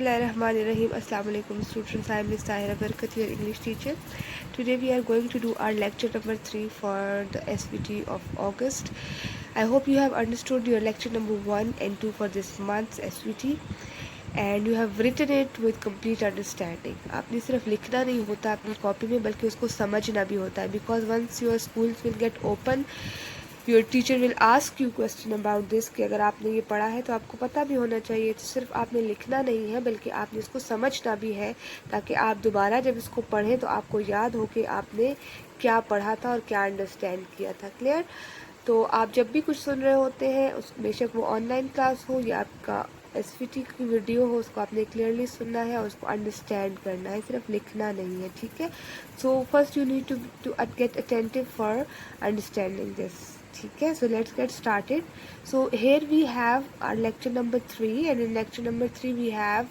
Bismillahirrahmanirrahim. Assalamu alaikum students. I am Miss Tahira Barkat, your English teacher. Today we are going to do our lecture number 3 for the SVT of August. I hope you have understood your lecture number 1 and 2 for this month's SVT and you have written it with complete understanding. आपने सिर्फ लिखना नहीं होता अपनी copy में बल्कि उसको समझना भी होता है because once your schools will get open your teacher will ask you question about this कि अगर आपने ये पढ़ा है तो आपको पता भी होना चाहिए। तो सिर्फ आपने लिखना नहीं है बल्कि आपने इसको समझना भी है ताकि आप दोबारा जब इसको पढ़ें तो आपको याद हो कि आपने क्या पढ़ा था और क्या अंडरस्टैंड किया था। क्लियर? तो आप जब भी कुछ सुन रहे होते हैं उस बेशक वो ऑनलाइन क्लास हो या आपका एसवीटी की वीडियो हो, उसको आपने क्लियरली सुनना है और उसको अंडरस्टैंड करना है, सिर्फ लिखना नहीं है। ठीक है? So first you need to get attentive for understanding this. ठीक है? So let's get started. So here we have our lecture number 3 and in lecture number 3 we have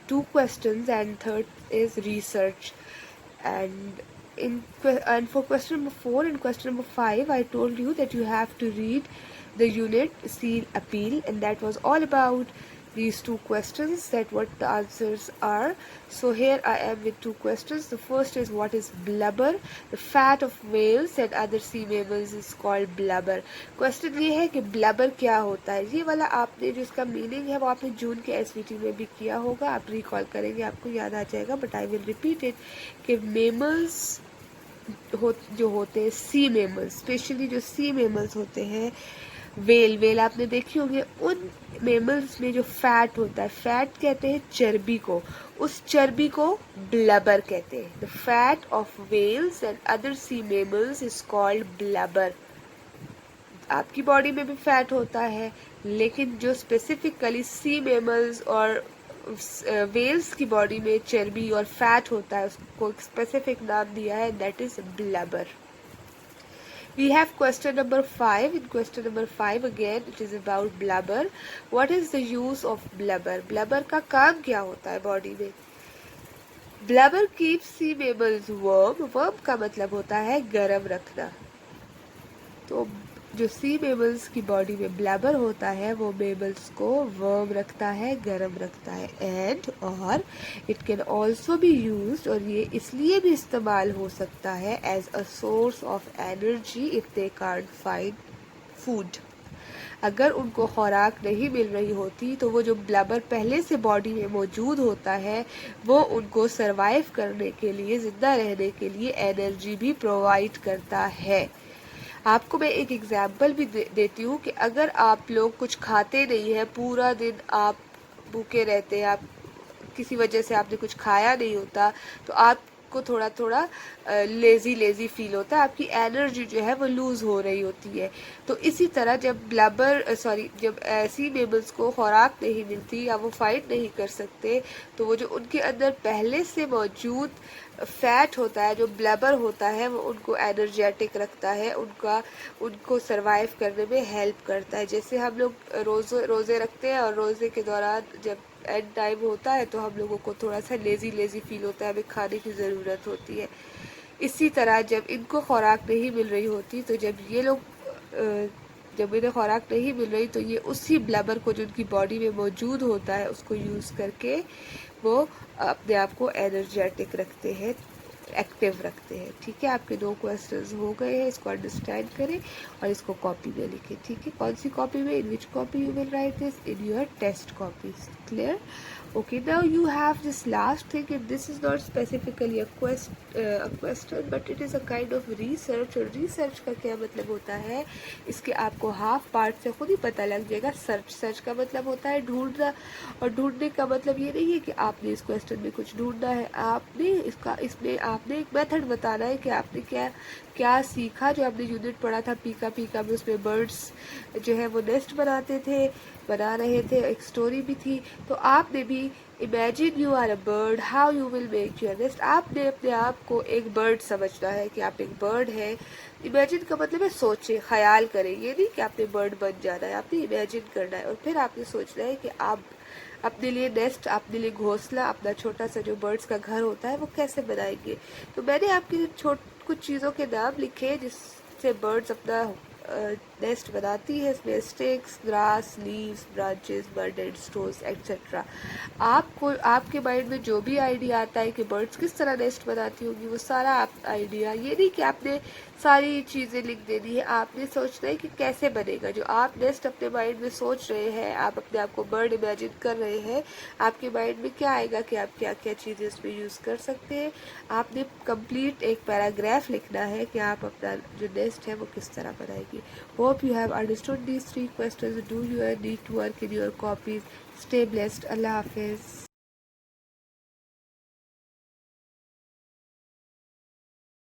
2 questions and third is research and for question number 4 and question number 5 I told you that you have to read the unit seal appeal and that was all about these 2 questions, that what the answers are. So here I am with 2 questions. The first is what is blubber? The fat of whales and other sea mammals is called blubber. Question ये है कि blubber क्या होता है? ये वाला आपने जो इसका मीनिंग है वो आपने जून के एसवीटी में भी किया होगा, आप रिकॉल करेंगे आपको याद आ जाएगा, but I will repeat it कि मेमल्स जो होते हैं सी मेमल्स, स्पेशली जो सी मेमल्स होते हैं, वेल आपने देखी होंगे, उन मेमल्स में जो फैट होता है, फैट कहते हैं चर्बी को, उस चर्बी को ब्लबर कहते हैं। The fat of whales and other sea mammals is called blubber. आपकी बॉडी में भी फैट होता है लेकिन जो स्पेसिफिकली सी मेमल्स और वेल्स की बॉडी में चर्बी और फैट होता है उसको एक स्पेसिफिक नाम दिया है, that is blubber. We have question number 5. In question number 5 again it is about blubber. What is the use of blubber? Blubber का काम क्या होता है बॉडी में? Blubber keeps sea mammals warm. Warm का मतलब होता है गर्म रखना। तो जो सी मेमल्स की बॉडी में ब्लैबर होता है वो मेमल्स को वर्म रखता है, गर्म रखता है। एंड और it can also be used, और ये इसलिए भी इस्तेमाल हो सकता है as a source of energy if they can't find food. अगर उनको खुराक नहीं मिल रही होती तो वो जो ब्लैबर पहले से बॉडी में मौजूद होता है वो उनको सरवाइव करने के लिए, जिंदा रहने के लिए एनर्जी भी प्रोवाइड करता है। आपको मैं एक एग्जाम्पल भी देती हूँ कि अगर आप लोग कुछ खाते नहीं है, पूरा दिन आप भूखे रहते हैं, आप किसी वजह से आपने कुछ खाया नहीं होता तो आपको थोड़ा थोड़ा लेजी फील होता है, आपकी एनर्जी जो है वो लूज हो रही होती है। तो इसी तरह जब जब ऐसी मेमल्स को खुराक नहीं मिलती या वो फाइट नहीं कर सकते तो वो जो उनके अंदर पहले से मौजूद फैट होता है, जो ब्लैबर होता है, वो उनको एनर्जेटिक रखता है, उनको सरवाइव करने में हेल्प करता है। जैसे हम लोग रोज़े रखते हैं और रोज़े के दौरान जब एंड टाइम होता है तो हम लोगों को थोड़ा सा लेजी फील होता है, हमें खाने की ज़रूरत होती है। इसी तरह जब इनको खुराक नहीं मिल रही होती तो जब इन्हें खुराक नहीं मिल रही तो ये उसी ब्लैबर को जो उनकी बॉडी में मौजूद होता है उसको यूज़ करके वो अपने आप को एनर्जेटिक रखते हैं, एक्टिव रखते हैं। ठीक है? आपके 2 क्वेश्चंस हो गए हैं, इसको अंडरस्टैंड करें और इसको कॉपी में लिखें। ठीक है? कौन सी कॉपी में? In which copy you will write this? In your test copies. Clear? Okay, now you have this last thing and this is not specifically a question but it is a kind of research। और research का क्या मतलब होता है इसके आपको half part से खुद ही पता लग जाएगा। सर्च का मतलब होता है ढूंढना, और ढूंढने का मतलब ये नहीं है कि आपने इस क्वेश्चन में कुछ ढूंढना है, इसमें आपने एक मेथड बताना है कि आपने क्या सीखा। जो आपने यूनिट पढ़ा था पीका में, उसमें बर्ड्स जो है वो नेस्ट बना रहे थे, एक स्टोरी भी थी। तो आपने भी imagine you are a bird, how you will make your nest. आपने अपने आप को एक बर्ड समझना है कि आप एक बर्ड है। इमेजिन का मतलब है सोचे, ख्याल करें, ये नहीं कि आपने बर्ड बन जाना है, आपने इमेजिन करना है और फिर आपने सोचना है कि आप अपने लिए नेस्ट, अपने लिए घोंसला, अपना छोटा सा जो बर्ड्स का घर होता है वो कैसे बनाएंगे। तो मैंने आपके कुछ चीज़ों के नाम लिखे जिससे बर्ड्स अपना नेस्ट बनाती है। इसमें sticks, grass, leaves, branches, bird and stones etcetera. आपको आपके माइंड में जो भी आइडिया आता है कि बर्ड्स किस तरह नेस्ट बनाती होगी, वो सारा आप आइडिया, ये नहीं कि आपने सारी चीज़ें लिख देनी है, आपने सोचना है कि कैसे बनेगा। जो आप नेस्ट अपने माइंड में सोच रहे हैं, आप अपने आप को बर्ड इमेजिन कर रहे हैं, आपके माइंड में क्या आएगा कि आप क्या क्या चीज़ें उसमें यूज़ कर सकते हैं। आपने कंप्लीट एक पैराग्राफ लिखना है कि आप अपना जो नेस्ट है वो किस तरह बनाएगी। Hope you have understood these 3 questions. Do you need to work in your copies. Stay blessed. Allah हाफिज़।